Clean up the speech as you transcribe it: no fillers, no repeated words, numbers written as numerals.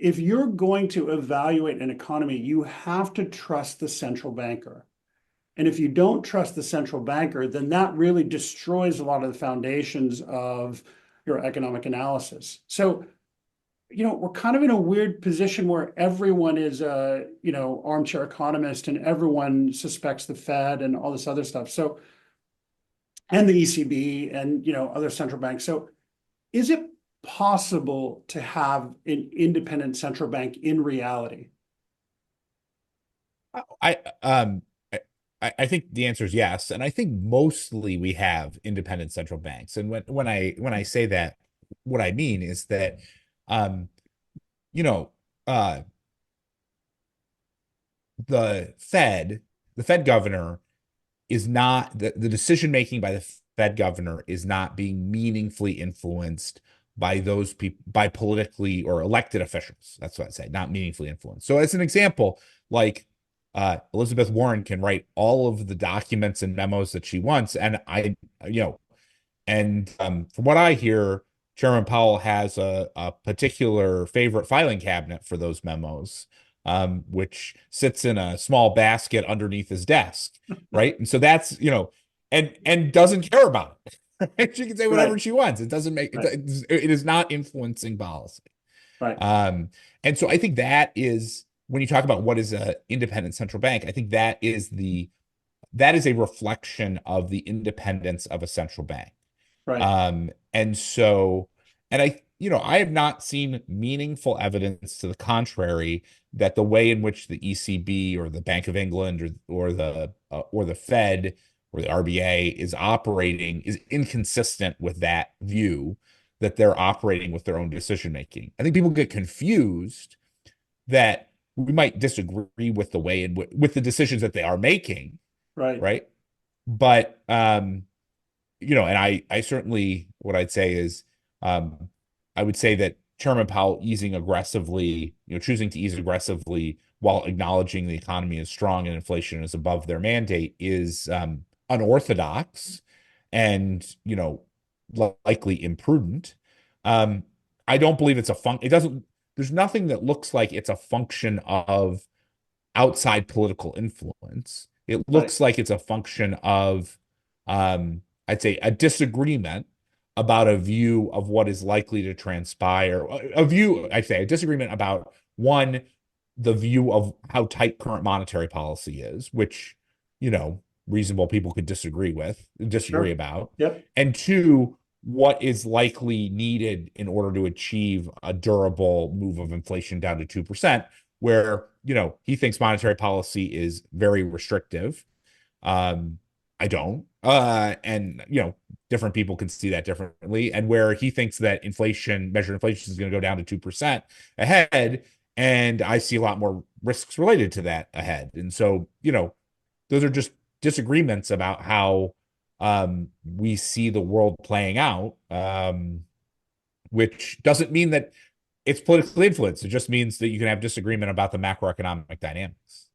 if you're going to evaluate an economy, you have to trust the central banker. And if you don't trust the central banker, then that really destroys a lot of the foundations of your economic analysis. So, we're kind of in a weird position where everyone is a, armchair economist and everyone suspects the Fed and all this other stuff. So, and the ECB and, other central banks. So is it possible to have an independent central bank in reality? I um I think the answer is yes, and I think mostly we have independent central banks. And when I say that, what I mean is that um you know uh the Fed governor is not the decision making by the Fed governor is not being meaningfully influenced by those people, by politically or elected officials. That's what I'd say, not meaningfully influenced. So as an example, like Elizabeth Warren can write all of the documents and memos that she wants, and from what I hear, Chairman Powell has a particular favorite filing cabinet for those memos, which sits in a small basket underneath his desk, right? And so that's, and doesn't care about it. Right? She can say Right, whatever she wants. It doesn't make right, it is not influencing policy. right, Um, and so I think that is when you talk about what is an independent central bank, I think that is a reflection of the independence of a central bank. right, And so, and I have not seen meaningful evidence to the contrary that the way in which the ECB or the Bank of England or the Fed or the RBA is operating is inconsistent with that view that they're operating with their own decision making. I think people get confused that we might disagree with the way in with the decisions that they are making, right, right? But and I certainly what I'd say is um, I would say that Chairman Powell easing aggressively, choosing to ease aggressively while acknowledging the economy is strong and inflation is above their mandate is unorthodox and likely imprudent. Um, I don't believe it's a it doesn't. There's nothing that looks like it's a function of outside political influence. It right, looks like it's a function of, I'd say, a disagreement about a view of what is likely to transpire. I'd say, a disagreement about one, the view of how tight current monetary policy is, which, reasonable people could disagree sure. about. Yep, And two, what is likely needed in order to achieve a durable move of inflation down to 2%, where, he thinks monetary policy is very restrictive. I don't. And, different people can see that differently. And where he thinks that measured inflation is going to go down to 2% ahead. And I see a lot more risks related to that ahead. And so, those are just disagreements about how we see the world playing out, which doesn't mean that it's politically influenced. It just means that you can have disagreement about the macroeconomic dynamics.